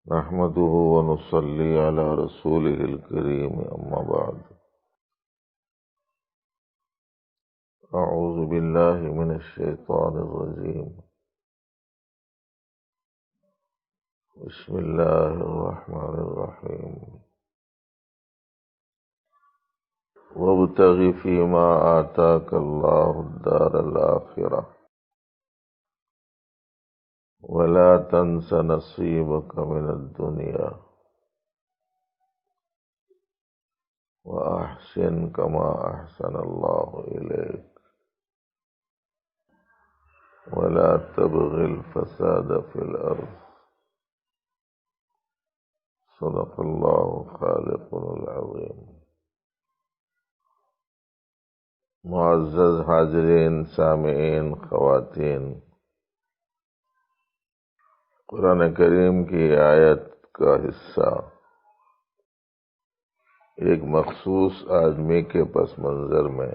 نحمده ونصلي على رسوله الكريم أما بعد. أعوذ بالله من الشيطان الرجيم. بسم الله الرحمن الرحيم. وابتغ فيما آتاك الله الدار الآخرة ولا تنس نصيبك من الدنيا وأحسن كما أحسن الله إليك ولا تبغ الفساد في الأرض. صدق الله خالقنا العظيم. معزز حاضرین، سامعین، خواتین، قرآن کریم کی آیت کا حصہ ایک مخصوص آدمی کے پس منظر میں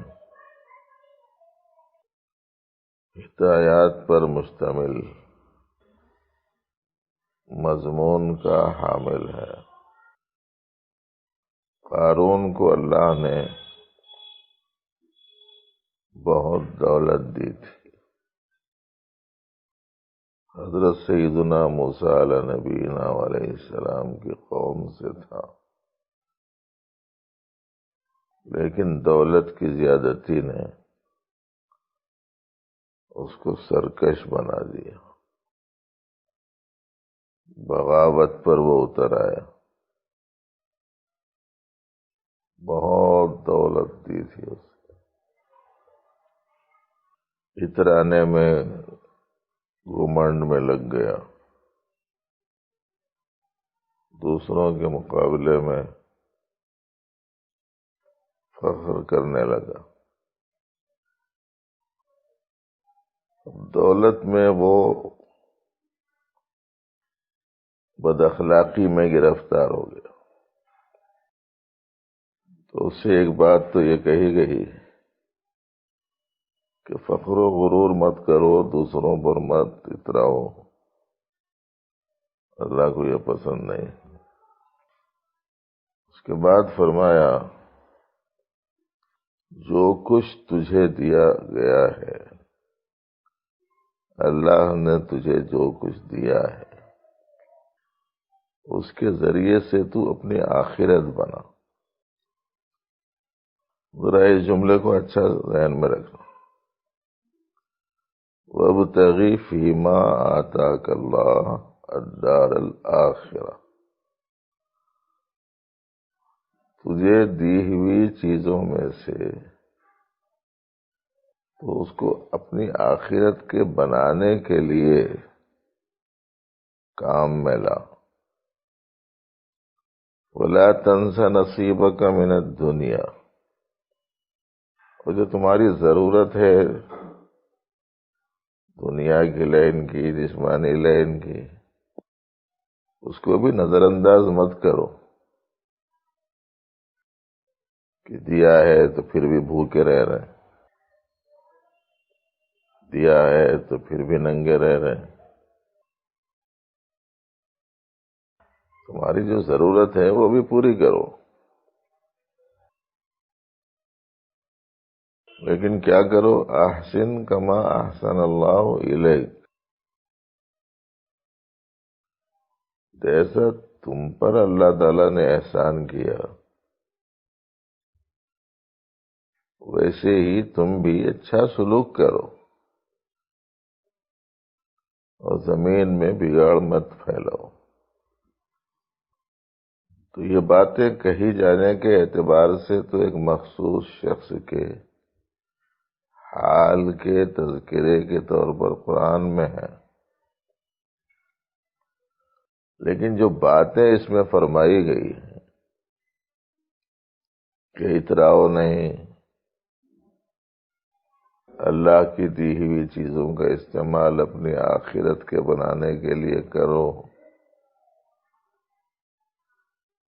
ہدایات پر مشتمل مضمون کا حامل ہے۔ قارون کو اللہ نے بہت دولت دی تھی۔ حضرت سیدنا موسیٰ علیہ نبینا علیہ السلام کی قوم سے تھا، لیکن دولت کی زیادتی نے اس کو سرکش بنا دیا۔ بغاوت پر وہ اتر آیا۔ بہت دولت دی تھی اس کو، اترانے میں گھمنڈ میں لگ گیا، دوسروں کے مقابلے میں فخر کرنے لگا۔ دولت میں وہ بد اخلاقی میں گرفتار ہو گیا، تو اس سے ایک بات تو یہ کہی گئی کہ فخر و غرور مت کرو، دوسروں پر مت اتراؤ، اللہ کو یہ پسند نہیں۔ اس کے بعد فرمایا، جو کچھ تجھے دیا گیا ہے، اللہ نے تجھے جو کچھ دیا ہے، اس کے ذریعے سے تو اپنی آخرت بنا۔ ذرا اس جملے کو اچھا ذہن میں رکھنا۔ وَابْتَغِ فِيمَا آتَاكَ اللَّهُ الدَّارَ الْآخِرَةَ، تجھے دی ہوئی چیزوں میں سے تو اس کو اپنی آخرت کے بنانے کے لیے کام میں لا۔ وَلَا تَنْسَ نَصِيبَكَ مِنَ الدُّنْيَا، اور جو تمہاری ضرورت ہے دنیا کی لین کی، جسمانی لین کی، اس کو بھی نظر انداز مت کرو کہ دیا ہے تو پھر بھی بھوکے رہ رہے ہیں، دیا ہے تو پھر بھی ننگے رہ رہے ہیں۔ تمہاری جو ضرورت ہے وہ بھی پوری کرو، لیکن کیا کرو؟ احسن کما احسن اللہ الیک، جیسا تم پر اللہ تعالی نے احسان کیا ویسے ہی تم بھی اچھا سلوک کرو، اور زمین میں بگاڑ مت پھیلاؤ۔ تو یہ باتیں کہی جانے کے اعتبار سے تو ایک مخصوص شخص کے حال کے تذکرے کے طور پر قرآن میں ہے، لیکن جو باتیں اس میں فرمائی گئی ہیں کہ اتراؤ نہیں، اللہ کی دی ہوئی چیزوں کا استعمال اپنی آخرت کے بنانے کے لیے کرو،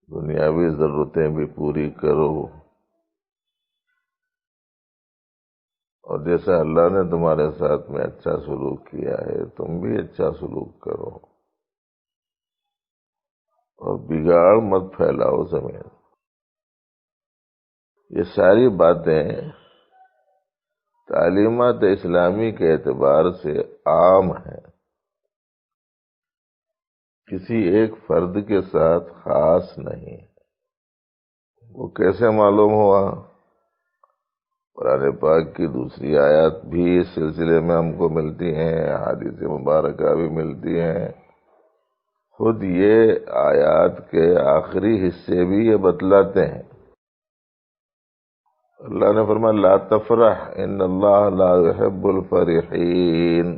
دنیاوی ضرورتیں بھی پوری کرو، اور جیسا اللہ نے تمہارے ساتھ میں اچھا سلوک کیا ہے تم بھی اچھا سلوک کرو۔ اور بگاڑ مت پھیلاؤ زمین۔ یہ ساری باتیں تعلیمات اسلامی کے اعتبار سے عام ہیں، کسی ایک فرد کے ساتھ خاص نہیں۔ وہ کیسے معلوم ہوا؟ قرآن پاک کی دوسری آیات بھی اس سلسلے میں ہم کو ملتی ہیں، احادیث مبارکہ بھی ملتی ہیں، خود یہ آیات کے آخری حصے بھی یہ بتلاتے ہیں۔ اللہ نے فرمایا لا تفرح ان اللہ لا يحب الفرحین،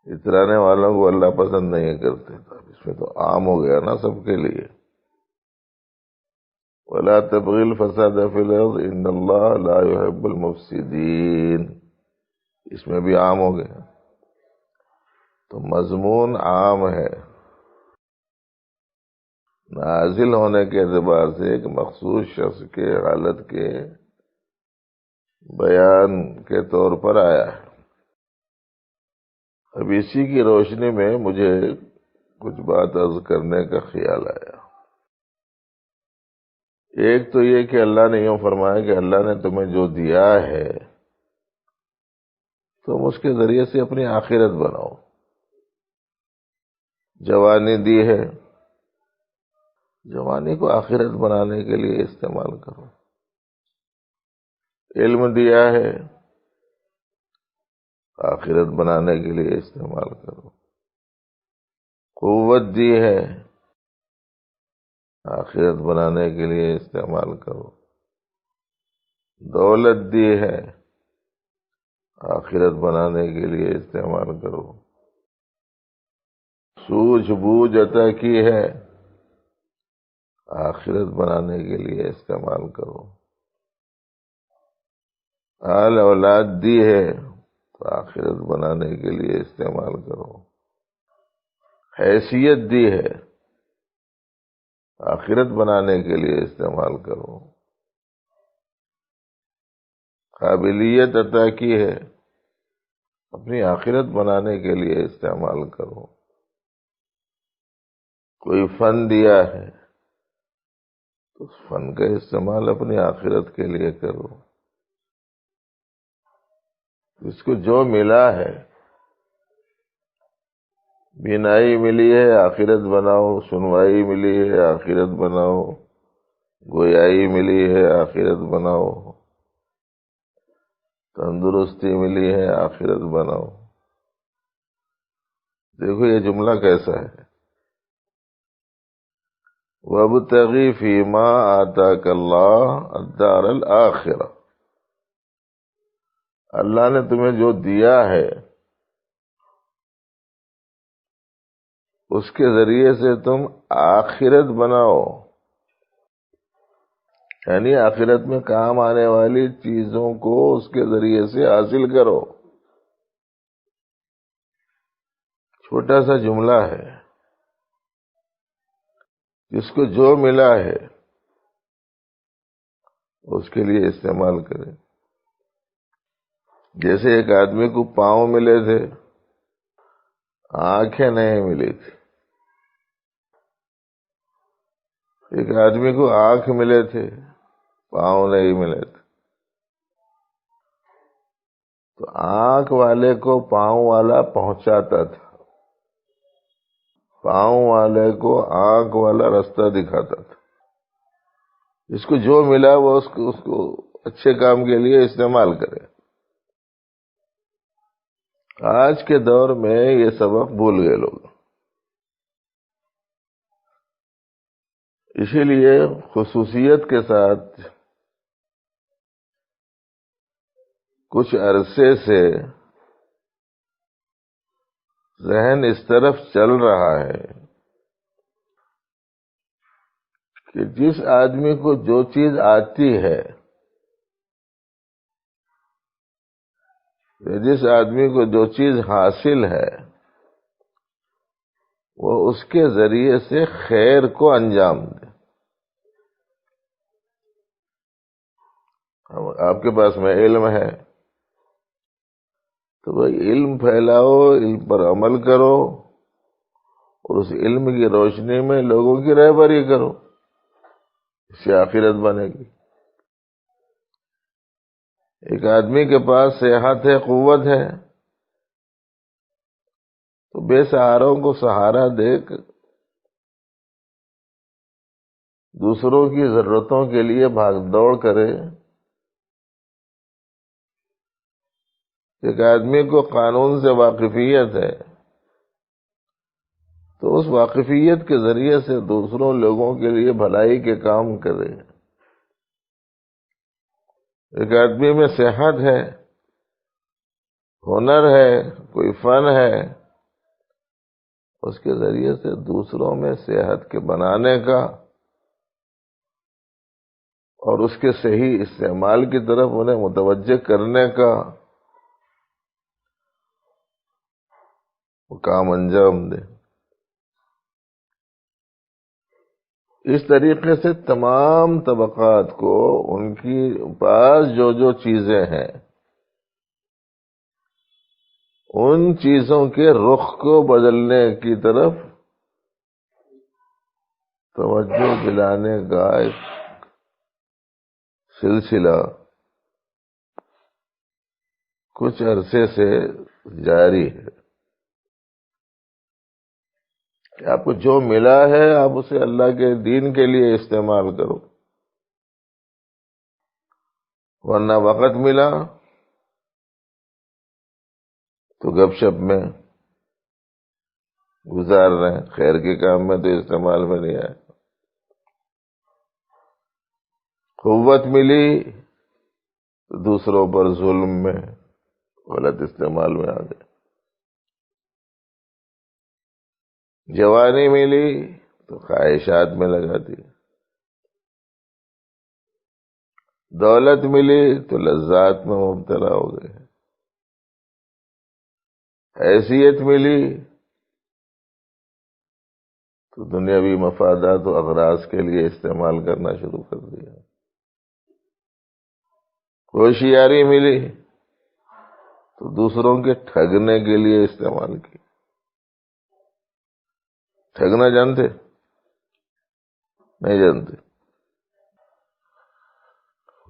اترانے والوں کو اللہ پسند نہیں کرتے۔ اس میں تو عام ہو گیا نا سب کے لیے۔ ولا تبغ الفساد فی الارض ان اللہ لا يحب المفسدین، اس میں بھی عام ہو گیا۔ تو مضمون عام ہے، نازل ہونے کے اعتبار سے ایک مخصوص شخص کے حالت کے بیان کے طور پر آیا ہے۔ اب اسی کی روشنی میں مجھے کچھ بات عرض کرنے کا خیال آیا۔ ایک تو یہ کہ اللہ نے یوں فرمایا کہ اللہ نے تمہیں جو دیا ہے تم اس کے ذریعے سے اپنی آخرت بناؤ۔ جوانی دی ہے، جوانی کو آخرت بنانے کے لیے استعمال کرو۔ علم دیا ہے، آخرت بنانے کے لیے استعمال کرو۔ قوت دی ہے، آخرت بنانے کے لیے استعمال کرو۔ دولت دی ہے، آخرت بنانے کے لیے استعمال کرو۔ سوجھ بوجھ عطا کی ہے، آخرت بنانے کے لیے استعمال کرو۔ آل اولاد دی ہے تو آخرت بنانے کے لیے استعمال کرو۔ حیثیت دی ہے، آخرت بنانے کے لیے استعمال کرو۔ قابلیت عطا کی ہے، اپنی آخرت بنانے کے لیے استعمال کرو۔ کوئی فن دیا ہے تو اس فن کا استعمال اپنی آخرت کے لیے کرو۔ اس کو جو ملا ہے، بینائی ملی ہے آخرت بناؤ، سنوائی ملی ہے آخرت بناؤ، گویائی ملی ہے آخرت بناؤ، تندرستی ملی ہے آخرت بناؤ۔ دیکھو یہ جملہ کیسا ہے، وَابْتَغِ فِيمَا آتَاكَ اللَّهُ الدَّارَ الْآخِرَةَ، اللہ نے تمہیں جو دیا ہے اس کے ذریعے سے تم آخرت بناؤ، یعنی آخرت میں کام آنے والی چیزوں کو اس کے ذریعے سے حاصل کرو۔ چھوٹا سا جملہ ہے، جس کو جو ملا ہے اس کے لیے استعمال کرے۔ جیسے ایک آدمی کو پاؤں ملے تھے، آنکھیں نہیں ملی تھی۔ ایک آدمی کو آنکھ ملے تھے، پاؤں نہیں ملے تھے، تو آنکھ والے کو پاؤں والا پہنچاتا تھا، پاؤں والے کو آنکھ والا رستہ دکھاتا تھا۔ اس کو جو ملا وہ اس کو اچھے کام کے لیے استعمال کرے۔ آج کے دور میں یہ سبق بھول گئے لوگ، اسی لیے خصوصیت کے ساتھ کچھ عرصے سے ذہن اس طرف چل رہا ہے کہ جس آدمی کو جو چیز آتی ہے، جس آدمی کو جو چیز حاصل ہے، وہ اس کے ذریعے سے خیر کو انجام دے۔ آپ کے پاس میں علم ہے تو بھائی علم پھیلاؤ، علم پر عمل کرو، اور اس علم کی روشنی میں لوگوں کی رہبری کرو، اس سے آخرت بنے گی۔ ایک آدمی کے پاس صحت ہے، قوت ہے، تو بے سہاروں کو سہارا دے کر دوسروں کی ضرورتوں کے لیے بھاگ دوڑ کرے۔ ایک آدمی کو قانون سے واقفیت ہے تو اس واقفیت کے ذریعے سے دوسروں لوگوں کے لیے بھلائی کے کام کرے۔ ایک آدمی میں صحت ہے، ہنر ہے، کوئی فن ہے، اس کے ذریعے سے دوسروں میں صحت کے بنانے کا اور اس کے صحیح استعمال کی طرف انہیں متوجہ کرنے کا وہ کام انجام دے۔ اس طریقے سے تمام طبقات کو ان کی پاس جو جو چیزیں ہیں ان چیزوں کے رخ کو بدلنے کی طرف توجہ دلانے کا ایک سلسلہ کچھ عرصے سے جاری ہے کہ آپ کو جو ملا ہے آپ اسے اللہ کے دین کے لیے استعمال کرو، ورنہ وقت ملا تو گپ شپ میں گزار رہے ہیں، خیر کے کام میں تو استعمال میں نہیں آئے۔ قوت ملی تو دوسروں پر ظلم میں غلط استعمال میں آ گئے۔ جوانی ملی تو خواہشات میں لگا دی، دولت ملی تو لذات میں مبتلا ہو گئے، حیثیت ملی تو دنیاوی مفادات و اغراض کے لیے استعمال کرنا شروع کر دیا، ہوشیاری ملی تو دوسروں کے ٹھگنے کے لیے استعمال کی۔ ٹھگنا جانتے؟ نہیں جانتے؟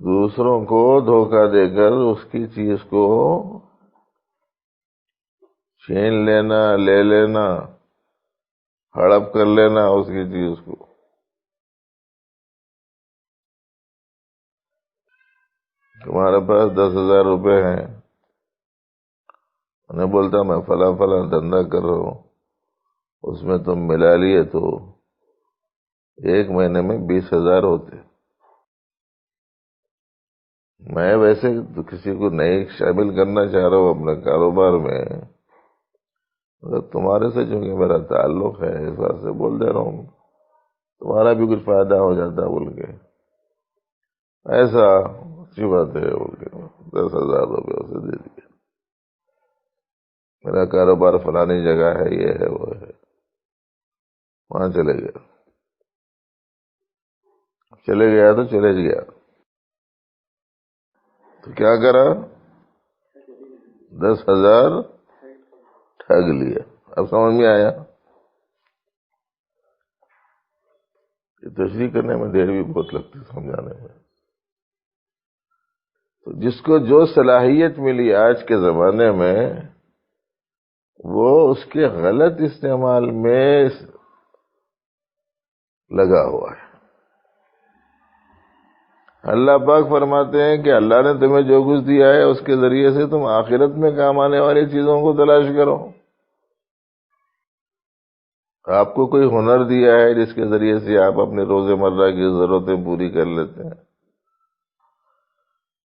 دوسروں کو دھوکہ دے کر اس کی چیز کو چھین لینا، لے لینا، ہڑپ کر لینا اس کی چیز کو۔ تمہارے پاس 10,000 روپے ہیں، انہیں بولتا میں فلاں فلاں دھندا کر رہا ہوں، اس میں تم ملا لیے تو 1 مہینے میں 20,000 ہوتے۔ میں ویسے تو کسی کو نہیں شامل کرنا چاہ رہا ہوں اپنے کاروبار میں، مگر تمہارے سے چونکہ میرا تعلق ہے اس بات سے بول دے رہا ہوں، تمہارا بھی کچھ فائدہ ہو جاتا بول کے، ایسا اچھی بات ہے بول کے 10,000 روپے اسے دے دیے۔ میرا کاروبار فلانی جگہ ہے، یہ ہے وہ ہے، وہاں چلے گیا تو چلے گیا تو کیا کرا؟ 10,000 ٹھگ لیا۔ اب سمجھ میں آیا؟ یہ تشریح کرنے میں دیر بھی بہت لگتی سمجھانے میں۔ تو جس کو جو صلاحیت ملی آج کے زمانے میں وہ اس کے غلط استعمال میں لگا ہوا ہے۔ اللہ پاک فرماتے ہیں کہ اللہ نے تمہیں جو کچھ دیا ہے اس کے ذریعے سے تم آخرت میں کام آنے والی چیزوں کو تلاش کرو۔ آپ کو کوئی ہنر دیا ہے جس کے ذریعے سے آپ اپنے روز مرہ کی ضرورتیں پوری کر لیتے ہیں،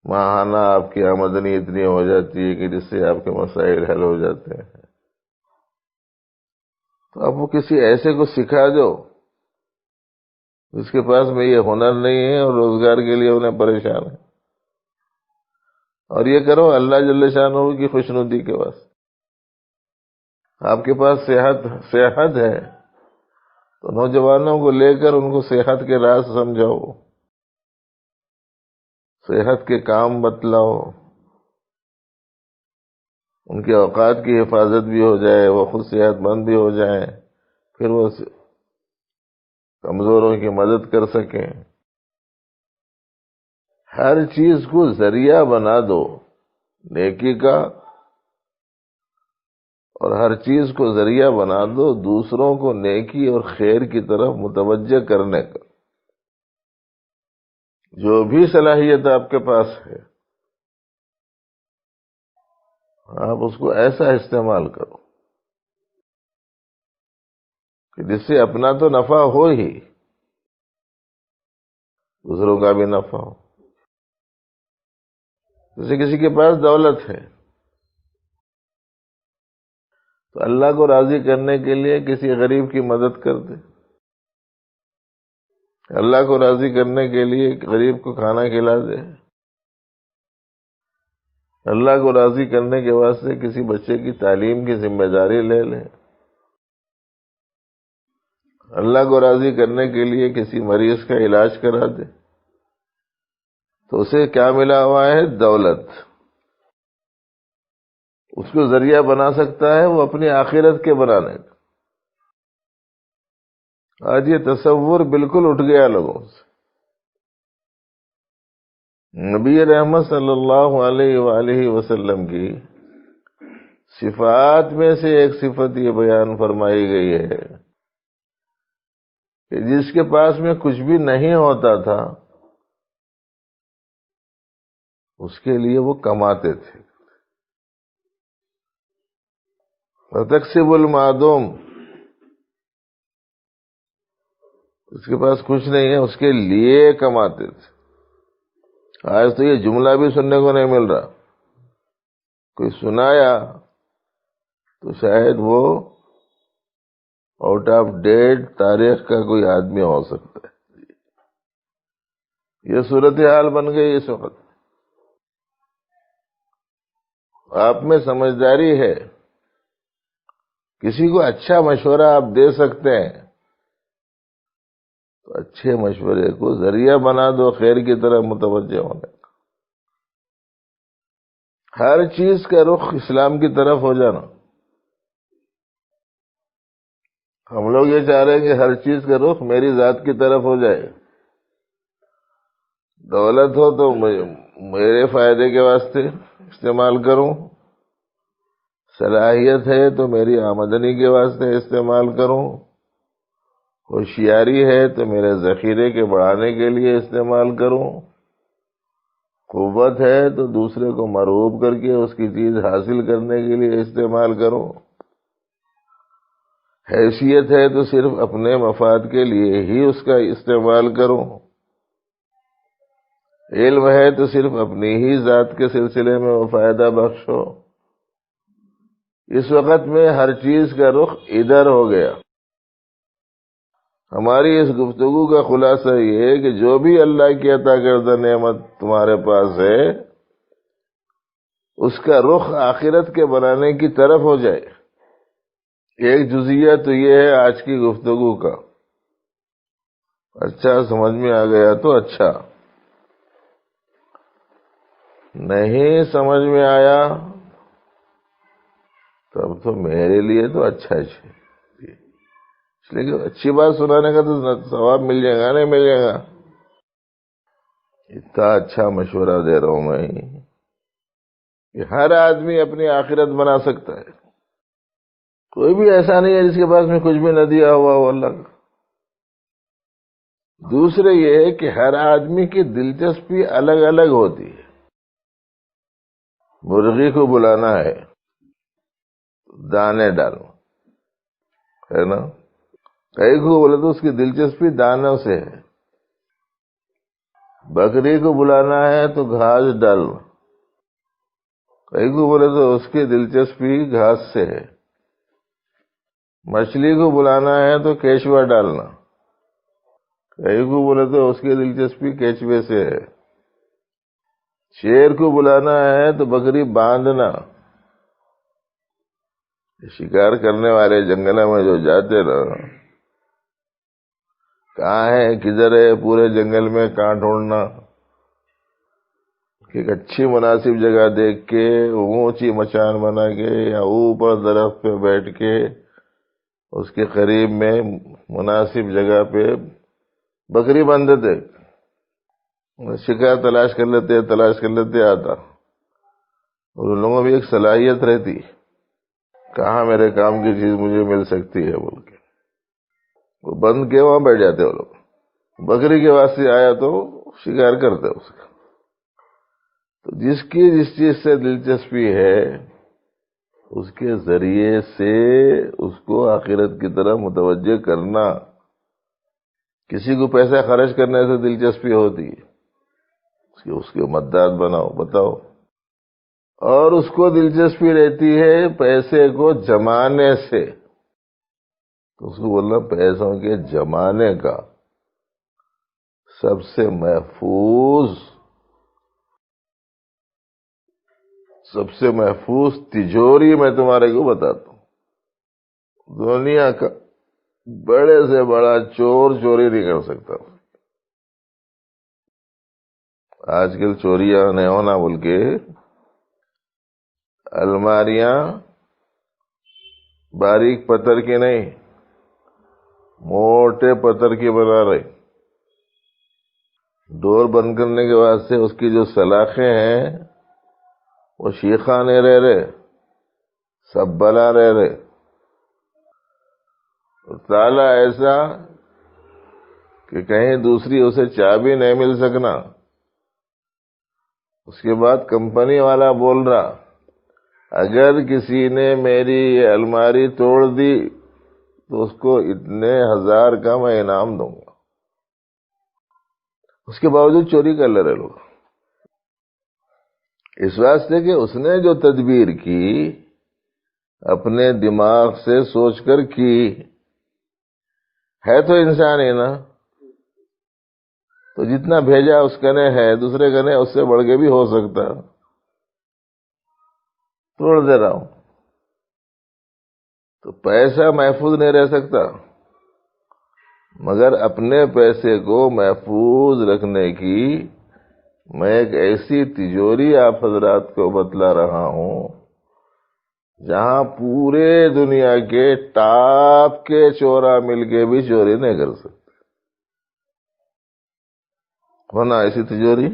ماہانہ آپ کی آمدنی اتنی ہو جاتی ہے کہ جس سے آپ کے مسائل حل ہو جاتے ہیں، تو آپ وہ کسی ایسے کو سکھا دو جس کے پاس میں یہ ہنر نہیں ہے اور روزگار کے لیے انہیں پریشان ہے، اور یہ کرو اللہ جل شانہ کی خوشنودی کے واسطے۔ آپ کے پاس صحت ہے تو نوجوانوں کو لے کر ان کو صحت کے راز سمجھاؤ، صحت کے کام بتلاؤ، ان کے اوقات کی حفاظت بھی ہو جائے، وہ خود صحت مند بھی ہو جائیں، پھر وہ کمزوروں کی مدد کر سکیں. ہر چیز کو ذریعہ بنا دو نیکی کا، اور ہر چیز کو ذریعہ بنا دو دوسروں کو نیکی اور خیر کی طرف متوجہ کرنے کا. جو بھی صلاحیت آپ کے پاس ہے آپ اس کو ایسا استعمال کرو کہ جس سے اپنا تو نفع ہو ہی، دوسروں کا بھی نفع ہو. جیسے کسی کے پاس دولت ہے تو اللہ کو راضی کرنے کے لیے کسی غریب کی مدد کر دے، اللہ کو راضی کرنے کے لیے غریب کو کھانا کھلا دے، اللہ کو راضی کرنے کے واسطے کسی بچے کی تعلیم کی ذمہ داری لے لے، اللہ کو راضی کرنے کے لیے کسی مریض کا علاج کرا دے، تو اسے کیا ملا ہوا ہے؟ دولت. اس کو ذریعہ بنا سکتا ہے وہ اپنی آخرت کے بنانے کا. آج یہ تصور بالکل اٹھ گیا لوگوں سے. نبی رحمت صلی اللہ علیہ وآلہ وسلم کی صفات میں سے ایک صفت یہ بیان فرمائی گئی ہے کہ جس کے پاس میں کچھ بھی نہیں ہوتا تھا اس کے لیے وہ کماتے تھے. وَتَكْسِبُ الْمَعْدُومَ، اس کے پاس کچھ نہیں ہے اس کے لیے کماتے تھے. آج تو یہ جملہ بھی سننے کو نہیں مل رہا. کوئی سنایا تو شاید وہ آؤٹ آف ڈیٹ تاریخ کا کوئی آدمی ہو سکتا ہے. یہ صورتحال بن گئی اس وقت. آپ میں سمجھداری ہے، کسی کو اچھا مشورہ آپ دے سکتے ہیں تو اچھے مشورے کو ذریعہ بنا دو خیر کی طرف متوجہ ہونے کا. ہر چیز کا رخ اسلام کی طرف ہو جانا. ہم لوگ یہ چاہ رہے ہیں کہ ہر چیز کا رخ میری ذات کی طرف ہو جائے. دولت ہو تو میرے فائدے کے واسطے استعمال کروں، صلاحیت ہے تو میری آمدنی کے واسطے استعمال کروں، ہوشیاری ہے تو میرے ذخیرے کے بڑھانے کے لیے استعمال کروں، قوت ہے تو دوسرے کو مرعوب کر کے اس کی چیز حاصل کرنے کے لیے استعمال کروں، حیثیت ہے تو صرف اپنے مفاد کے لیے ہی اس کا استعمال کروں، علم ہے تو صرف اپنی ہی ذات کے سلسلے میں وہ فائدہ بخش ہو. اس وقت میں ہر چیز کا رخ ادھر ہو گیا. ہماری اس گفتگو کا خلاصہ یہ ہے کہ جو بھی اللہ کی عطا کردہ نعمت تمہارے پاس ہے اس کا رخ آخرت کے بنانے کی طرف ہو جائے. ایک جزیہ تو یہ ہے آج کی گفتگو کا. اچھا سمجھ میں آ گیا تو اچھا، نہیں سمجھ میں آیا تب تو میرے لیے تو اچھا ہے. اس لیے کہ اچھی بات سنانے کا تو ثواب مل جائے گا، نہیں مل جائے گا. اتنا اچھا مشورہ دے رہا ہوں میں کہ ہر آدمی اپنی آخرت بنا سکتا ہے. کوئی بھی ایسا نہیں ہے جس کے پاس میں کچھ بھی نہ دیا ہوا ہو اللہ کا. دوسرے یہ ہے کہ ہر آدمی کی دلچسپی الگ الگ ہوتی ہے. مرغی کو بلانا ہے دانے ڈالو ہے نا، کئی کو بولے تو اس کی دلچسپی دانوں سے ہے. بکری کو بلانا ہے تو گھاس ڈالو، کئی کو بولے تو اس کی دلچسپی گھاس سے ہے. مچھلی کو بلانا ہے تو کیچوا ڈالنا، کئی کو بولے تو اس کی دلچسپی کیچوے سے ہے. شیر کو بلانا ہے تو بکری باندھنا. شکار کرنے والے جنگلوں میں جو جاتے نا، کہاں ہے کدھر ہے پورے جنگل میں کہاں ڈھونڈنا، ایک اچھی مناسب جگہ دیکھ کے اونچی مچان بنا کے یا اوپر درخت پہ بیٹھ کے اس کے قریب میں مناسب جگہ پہ بکری باندھ دیتے، شکار تلاش کر لیتے آتا، اور ان لوگوں بھی ایک صلاحیت رہتی کہاں میرے کام کی چیز مجھے مل سکتی ہے بول کے، وہ بند کے وہاں بیٹھ جاتے وہ لوگ، بکری کے واسطے آیا تو شکار کرتے اس کا۔ تو جس کی جس چیز سے دلچسپی ہے اس کے ذریعے سے اس کو آخرت کی طرف متوجہ کرنا۔ کسی کو پیسہ خرچ کرنے سے دلچسپی ہوتی ہے، اس کے مدد بناؤ بتاؤ، اور اس کو دلچسپی رہتی ہے پیسے کو جمانے سے، تو اس کو بولنا پیسوں کے جمانے کا سب سے محفوظ تجوری میں تمہارے کو بتاتا ہوں۔ دنیا کا بڑے سے بڑا چور چوری نہیں کر سکتا۔ آج کل چوریاں نہیں ہونا بول کے الماریاں باریک پتھر کی نہیں، موٹے پتھر کی بنا رہے، ڈور بند کرنے کے واسطے اس کی جو سلاخیں ہیں وہ شیخہ نہیں رہ رہے، سب بلا رہ رہے، تالا ایسا کہ کہیں دوسری اسے چابی نہیں مل سکنا۔ اس کے بعد کمپنی والا بول رہا اگر کسی نے میری یہ الماری توڑ دی تو اس کو اتنے ہزار کا میں انعام دوں گا، اس کے باوجود چوری کر لے رہے لوگ، اس واسطے کہ اس نے جو تدبیر کی اپنے دماغ سے سوچ کر کی ہے، تو انسان ہی نا، تو جتنا بھیجا اس کا نے ہے، دوسرے کا نے اس سے بڑھ کے بھی ہو سکتا، توڑ دے رہا ہوں۔ تو پیسہ محفوظ نہیں رہ سکتا، مگر اپنے پیسے کو محفوظ رکھنے کی میں ایک ایسی تجوری آپ حضرات کو بتلا رہا ہوں جہاں پورے دنیا کے ٹاپ کے چورا مل کے بھی چوری نہیں کر سکتے۔ ہونا ایسی تجوری،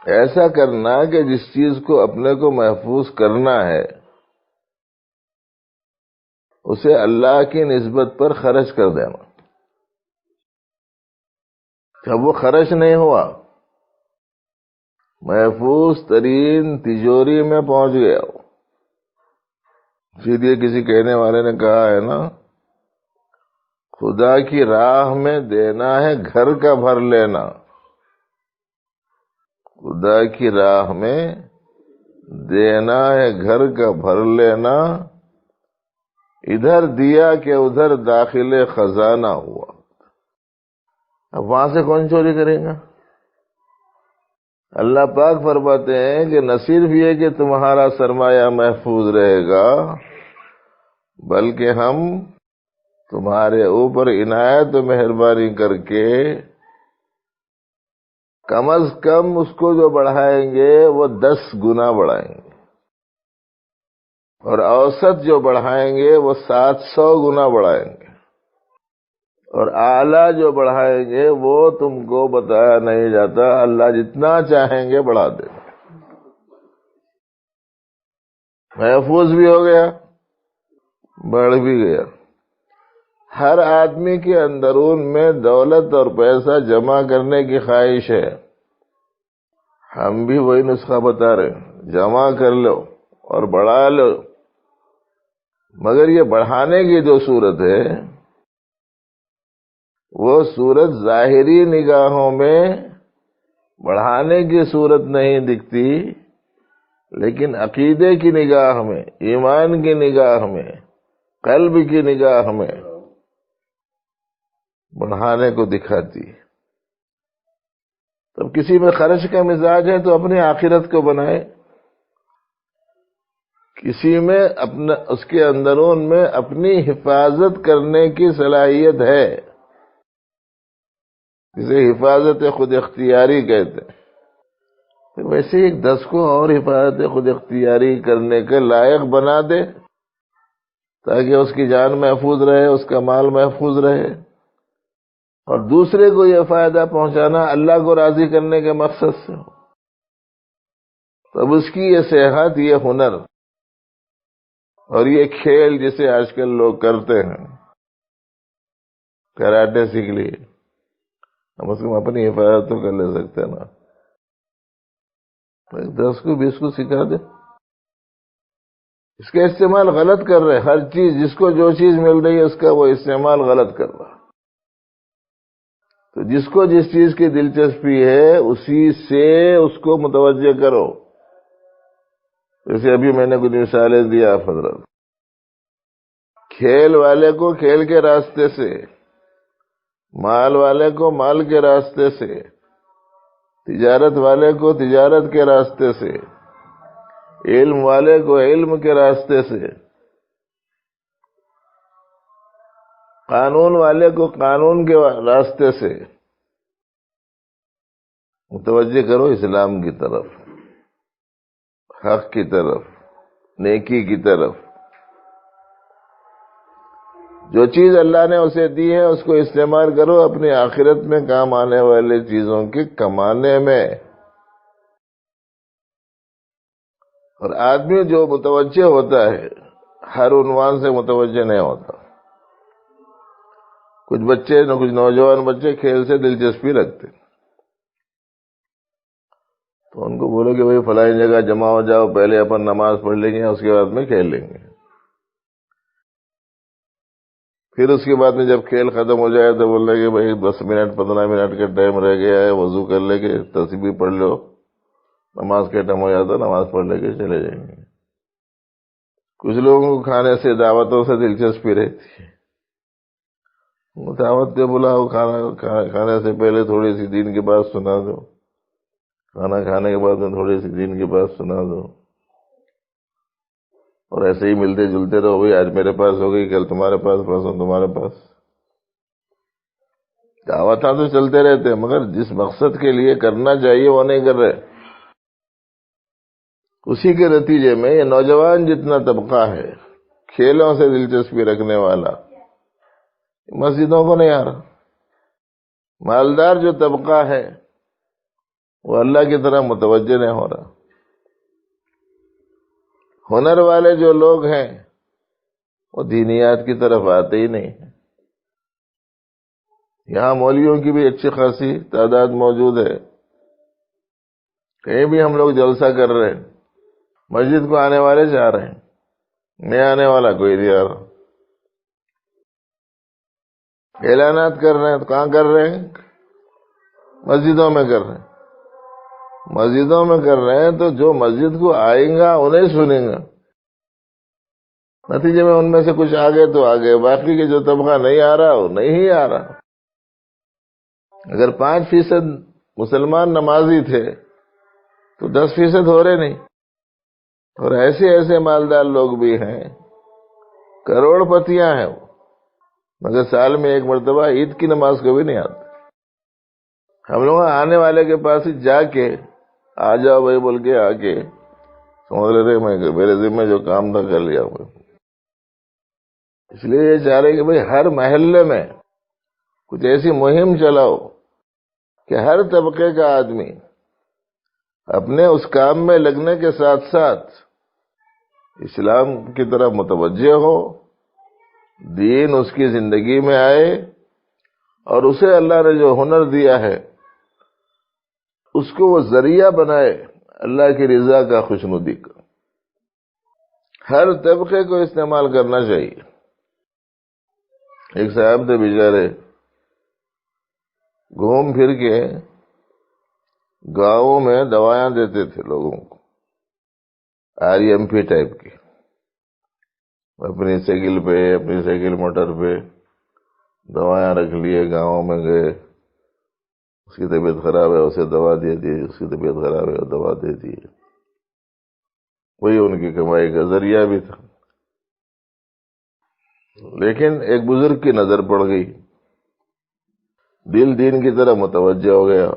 ایسا کرنا کہ جس چیز کو اپنے کو محفوظ کرنا ہے اسے اللہ کی نسبت پر خرچ کر دینا۔ جب وہ خرچ نہیں ہوا، محفوظ ترین تجوری میں پہنچ گیا، سیدھے کسی کہنے والے نے کہا ہے نا، خدا کی راہ میں دینا ہے گھر کا بھر لینا، خدا کی راہ میں دینا ہے گھر کا بھر لینا، ادھر دیا کہ ادھر داخل خزانہ ہوا۔ اب وہاں سے کون چوری کرے گا؟ اللہ پاک فرماتے ہیں کہ نہ صرف یہ کہ تمہارا سرمایہ محفوظ رہے گا بلکہ ہم تمہارے اوپر عنایت و مہربانی کر کے کم از کم اس کو جو بڑھائیں گے وہ 10 گنا بڑھائیں گے، اور اوسط جو بڑھائیں گے وہ 700 گنا بڑھائیں گے، اور اعلیٰ جو بڑھائیں گے وہ تم کو بتایا نہیں جاتا، اللہ جتنا چاہیں گے بڑھا دے، محفوظ بھی ہو گیا بڑھ بھی گیا۔ ہر آدمی کے اندرون میں دولت اور پیسہ جمع کرنے کی خواہش ہے، ہم بھی وہی نسخہ بتا رہے ہیں، جمع کر لو اور بڑھا لو، مگر یہ بڑھانے کی جو صورت ہے وہ صورت ظاہری نگاہوں میں بڑھانے کی صورت نہیں دکھتی، لیکن عقیدے کی نگاہ میں، ایمان کی نگاہ میں، قلب کی نگاہ میں بڑھانے کو دکھاتی۔ تب کسی میں خرچ کا مزاج ہے تو اپنی آخرت کو بنائے، کسی میں اپنا اس کے اندرون میں اپنی حفاظت کرنے کی صلاحیت ہے، جسے حفاظت خود اختیاری کہتے ہیں، تو ویسے ایک 10 کو اور حفاظت خود اختیاری کرنے کے لائق بنا دے تاکہ اس کی جان محفوظ رہے، اس کا مال محفوظ رہے، اور دوسرے کو یہ فائدہ پہنچانا اللہ کو راضی کرنے کے مقصد سے ہو، تب اس کی یہ صحت، یہ ہنر اور یہ کھیل جسے آج کل لوگ کرتے ہیں، کراٹے سیکھ لیے، ہم اس کو اپنی حفاظت تو کر لے سکتے ہیں نا، 10 کو 20 کو سکھا دے۔ اس کا استعمال غلط کر رہے، ہر چیز جس کو جو چیز مل رہی ہے اس کا وہ استعمال غلط کر رہا۔ تو جس کو جس چیز کی دلچسپی ہے اسی سے اس کو متوجہ کرو۔ جیسے ابھی میں نے کچھ مثالیں دیا آپ حضرات، کھیل والے کو کھیل کے راستے سے، مال والے کو مال کے راستے سے، تجارت والے کو تجارت کے راستے سے، علم والے کو علم کے راستے سے، قانون والے کو قانون کے راستے سے متوجہ کرو اسلام کی طرف، حق کی طرف، نیکی کی طرف۔ جو چیز اللہ نے اسے دی ہے اس کو استعمال کرو اپنی آخرت میں کام آنے والی چیزوں کے کمانے میں۔ اور آدمی جو متوجہ ہوتا ہے ہر عنوان سے متوجہ نہیں ہوتا۔ کچھ بچے، کچھ نوجوان بچے کھیل سے دلچسپی رکھتے، تو ان کو بولو کہ بھائی فلاں جگہ جمع ہو جاؤ، پہلے اپن نماز پڑھ لیں گے، اس کے بعد میں کھیل لیں گے۔ پھر اس کے بعد میں جب کھیل ختم ہو جائے تو بول رہے کہ بھائی 10 منٹ 15 منٹ کا ٹائم رہ گیا ہے، وضو کر لے کے تسبیح پڑھ لو، نماز کا ٹائم ہو جاتا، نماز پڑھ لے کے چلے جائیں گے۔ کچھ لوگوں کو کھانے سے، دعوتوں سے دلچسپی رہتی ہے، دعوت کے بلاؤ، کھانے سے پہلے تھوڑی سی دین کی بات سنا دو، کھانا کھانے کے بعد میں تھوڑی سی دین کی بات سنا دو، اور ایسے ہی ملتے جلتے رہو، بھائی آج میرے پاس ہو گئی، کل تمہارے پاس، پرسوں تمہارے پاس۔ دعوتاں تو چلتے رہتے ہیں مگر جس مقصد کے لیے کرنا چاہیے وہ نہیں کر رہے۔ اسی کے نتیجے میں یہ نوجوان جتنا طبقہ ہے کھیلوں سے دلچسپی رکھنے والا، مسجدوں کو نہیں آ رہا۔ مالدار جو طبقہ ہے وہ اللہ کی طرح متوجہ نہیں ہو رہا۔ ہنر والے جو لوگ ہیں وہ دینیات کی طرف آتے ہی نہیں ہیں۔ یہاں مولویوں کی بھی اچھی خاصی تعداد موجود ہے، کہیں بھی ہم لوگ جلسہ کر رہے ہیں، مسجد کو آنے والے جا رہے ہیں، نہیں آنے والا کوئی نہیں آ رہا۔ اعلانات کر رہے ہیں تو کہاں کر رہے ہیں؟ مسجدوں میں کر رہے ہیں۔ مسجدوں میں کر رہے ہیں تو جو مسجد کو آئیں گا انہیں سنیں گا، نتیجے میں ان میں سے کچھ آگے تو آگے، باقی کے جو طبقہ نہیں آ رہا وہ نہیں ہی آ رہا۔ اگر 5% مسلمان نمازی تھے تو 10% ہو رہے نہیں، اور ایسے ایسے مالدار لوگ بھی ہیں، کروڑ پتیاں ہیں وہ، مگر سال میں ایک مرتبہ عید کی نماز کو بھی نہیں آتے۔ ہم لوگ آنے والے کے پاس ہی جا کے آ جاؤ بھائی بول کے آ کے سمجھ رہے میں میرے ذمہ جو کام تھا کر لیا۔ اس لیے یہ چاہ رہے کہ بھائی ہر محلے میں کچھ ایسی مہم چلاؤ کہ ہر طبقے کا آدمی اپنے اس کام میں لگنے کے ساتھ ساتھ اسلام کی طرف متوجہ ہو، دین اس کی زندگی میں آئے، اور اسے اللہ نے جو ہنر دیا ہے اس کو وہ ذریعہ بنائے اللہ کی رضا کا، خوشنودی کا۔ ہر طبقے کو استعمال کرنا چاہیے۔ ایک صاحب تھے بیچارے، گھوم پھر کے گاؤں میں دوائیں دیتے تھے لوگوں کو، RMP ٹائپ کی، اپنی سائیکل پہ، اپنی سائیکل موٹر پہ دوائیں رکھ لیے، گاؤں میں گئے، اس کی طبیعت خراب ہے اسے دوا دے دی، اس کی طبیعت خراب ہے دوا دے دی، وہی ان کی کمائی کا ذریعہ بھی تھا۔ لیکن ایک بزرگ کی نظر پڑ گئی، دل دین کی طرف متوجہ ہو گیا،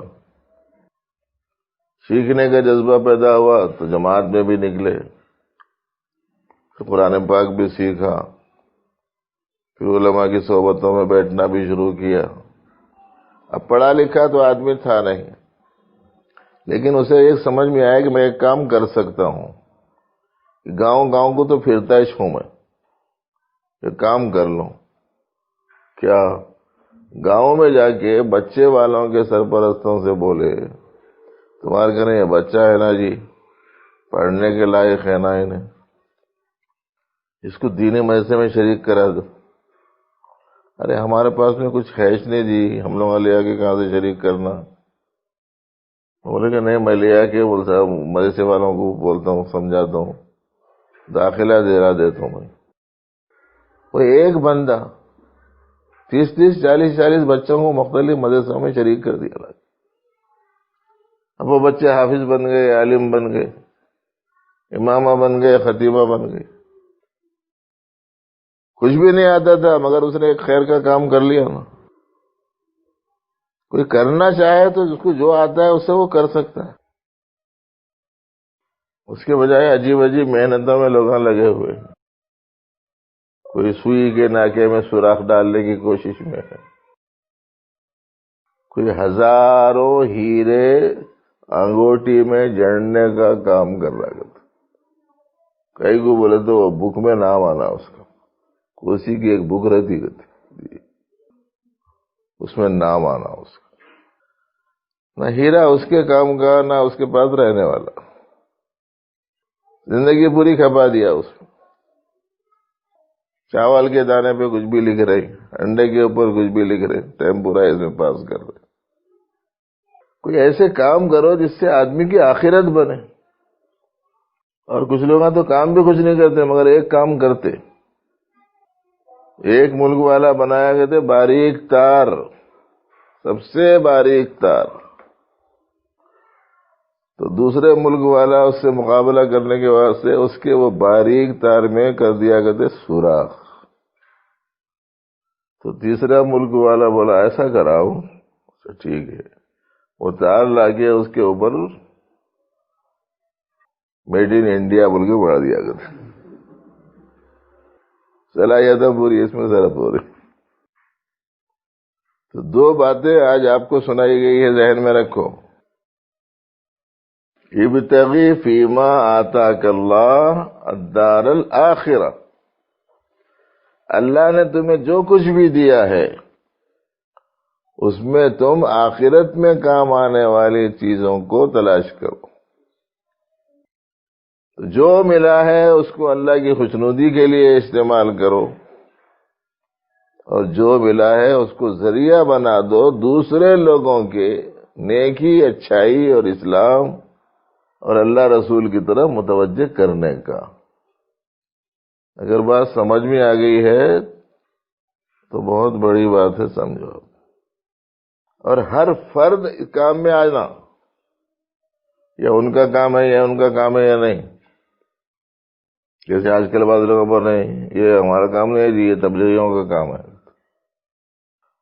سیکھنے کا جذبہ پیدا ہوا تو جماعت میں بھی نکلے، قرآن پاک بھی سیکھا، پھر علماء کی صحبتوں میں بیٹھنا بھی شروع کیا. اب پڑھا لکھا تو آدمی تھا نہیں، لیکن اسے ایک سمجھ میں آیا کہ میں ایک کام کر سکتا ہوں. گاؤں گاؤں کو تو پھرتا ہی ہوں میں، ایک کام کر لوں. کیا؟ گاؤں میں جا کے بچے والوں کے سرپرستوں سے بولے تمہارے گھر یہ بچہ ہے نا جی، پڑھنے کے لائق ہے نا، انہیں اس کو دینی مدرسے میں شریک کرا دو. ارے ہمارے پاس میں کچھ خیش نہیں دی، ہم لوگ لے آ کے کہاں سے شریک کرنا. بولے کہ نہیں، میں لے آ کے بولتا مدرسے والوں کو بولتا ہوں، سمجھاتا ہوں، داخلہ دیتا ہوں میں. وہ ایک بندہ 30 40 بچوں کو مختلف مدرسوں میں شریک کر دیا. اب وہ بچے حافظ بن گئے، عالم بن گئے، امامہ بن گئے، خطیبہ بن گئے. کچھ بھی نہیں آتا تھا مگر اس نے ایک خیر کا کام کر لیا نا. کوئی کرنا چاہے تو اس کو جو آتا ہے اس سے وہ کر سکتا ہے. اس کے بجائے عجیب عجیب محنتوں میں لوگ لگے ہوئے، کوئی سوئی کے ناکے میں سوراخ ڈالنے کی کوشش میں ہے، کوئی ہزاروں ہیرے انگوٹی میں جڑنے کا کام کر رہا ہے. کئی کو بولے تو وہ بک میں نام آنا، اس کا کوسی کی ایک بک رہتی اس میں نام آنا، اس کا نہ ہیرا اس کے کام کا نہ اس کے پاس رہنے والا. زندگی پوری کھپا دیا اس کو. چاول کے دانے پہ کچھ بھی لکھ رہے، انڈے کے اوپر کچھ بھی لکھ رہے، ٹائم پورا اس میں پاس کر رہے. کوئی ایسے کام کرو جس سے آدمی کی آخرت بنے. اور کچھ لوگ تو کام بھی کچھ نہیں کرتے مگر ایک کام کرتے. ایک ملک والا بنایا گیا تھے باریک تار، سب سے باریک تار، تو دوسرے ملک والا اس سے مقابلہ کرنے کے واسطے اس کے وہ باریک تار میں کر دیا گیا تھے سوراخ. تو تیسرا ملک والا بولا ایسا کراؤ، ٹھیک ہے. وہ تار لا کے اس کے اوپر میڈ ان انڈیا بول کے بڑھا دیا گیا تھا. صلاحیت پوری اس میں ضرورت ہو رہی. تو دو باتیں آج آپ کو سنائی گئی ہے، ذہن میں رکھو. ابتغی فیما آتاک اللہ الدار الآخرہ، اللہ نے تمہیں جو کچھ بھی دیا ہے اس میں تم آخرت میں کام آنے والی چیزوں کو تلاش کرو. جو ملا ہے اس کو اللہ کی خوشنودی کے لیے استعمال کرو، اور جو ملا ہے اس کو ذریعہ بنا دو دوسرے لوگوں کے نیکی، اچھائی اور اسلام اور اللہ رسول کی طرف متوجہ کرنے کا. اگر بات سمجھ میں آ گئی ہے تو بہت بڑی بات ہے، سمجھو. اور ہر فرد اس کام میں آنا، یا ان کا کام ہے یا ان کا کام ہے یا نہیں. جیسے آج کل بعض لوگوں پر نہیں، یہ ہمارا کام نہیں ہے جی، یہ تبلیغیوں کا کام ہے.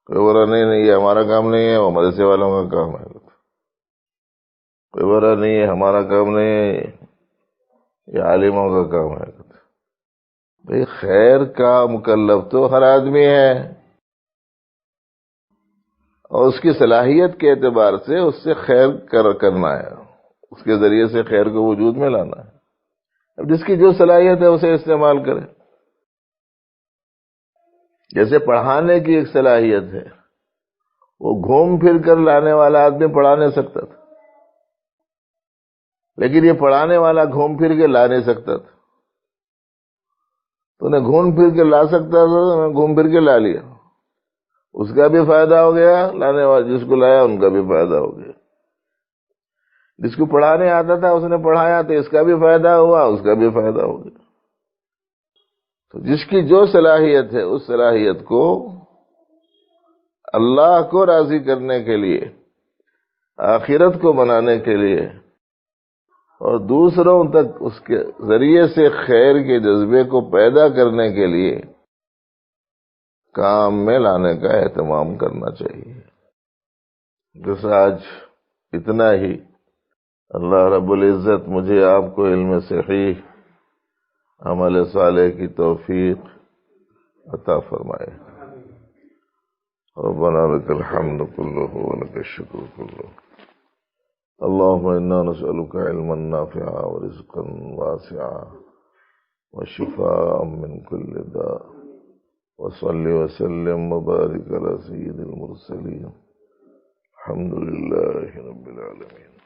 کوئی بولا نہیں یہ ہمارا کام نہیں ہے، وہ مدرسے والوں کا کام ہے. کوئی بولا نہیں یہ ہمارا کام نہیں ہے، یہ عالموں کا کام ہے. بھئی خیر کا مکلف تو ہر آدمی ہے، اور اس کی صلاحیت کے اعتبار سے اس سے خیر کرنا ہے، اس کے ذریعے سے خیر کو وجود میں لانا ہے. اب جس کی جو صلاحیت ہے اسے استعمال کرے. جیسے پڑھانے کی ایک صلاحیت ہے، وہ گھوم پھر کر لانے والا آدمی پڑھا نہیں سکتا تھا، لیکن یہ پڑھانے والا گھوم پھر کے لا نہیں سکتا تھا. تو انہیں گھوم پھر کے لا سکتا تھا، تو انہیں گھوم پھر کے لا لیا. اس کا بھی فائدہ ہو گیا، لانے والا جس کو لایا ان کا بھی فائدہ ہو گیا. جس کو پڑھانے آتا تھا اس نے پڑھایا تو اس کا بھی فائدہ ہوا، اس کا بھی فائدہ ہو گیا. تو جس کی جو صلاحیت ہے اس صلاحیت کو اللہ کو راضی کرنے کے لیے، آخرت کو بنانے کے لیے، اور دوسروں تک اس کے ذریعے سے خیر کے جذبے کو پیدا کرنے کے لیے کام میں لانے کا اہتمام کرنا چاہیے. بس آج اتنا ہی. اللہ رب العزت مجھے آپ کو علم صحیح، عمل صالح کی توفیق عطا فرمائے. ربنا لك الحمد كله ولك الشكر كله. اللهم إنا نسألك علما نافعا ورزقا واسعا وشفاء من كل داء. وصل وسلم وبارك على سيد المرسلين. الحمد لله رب العالمين.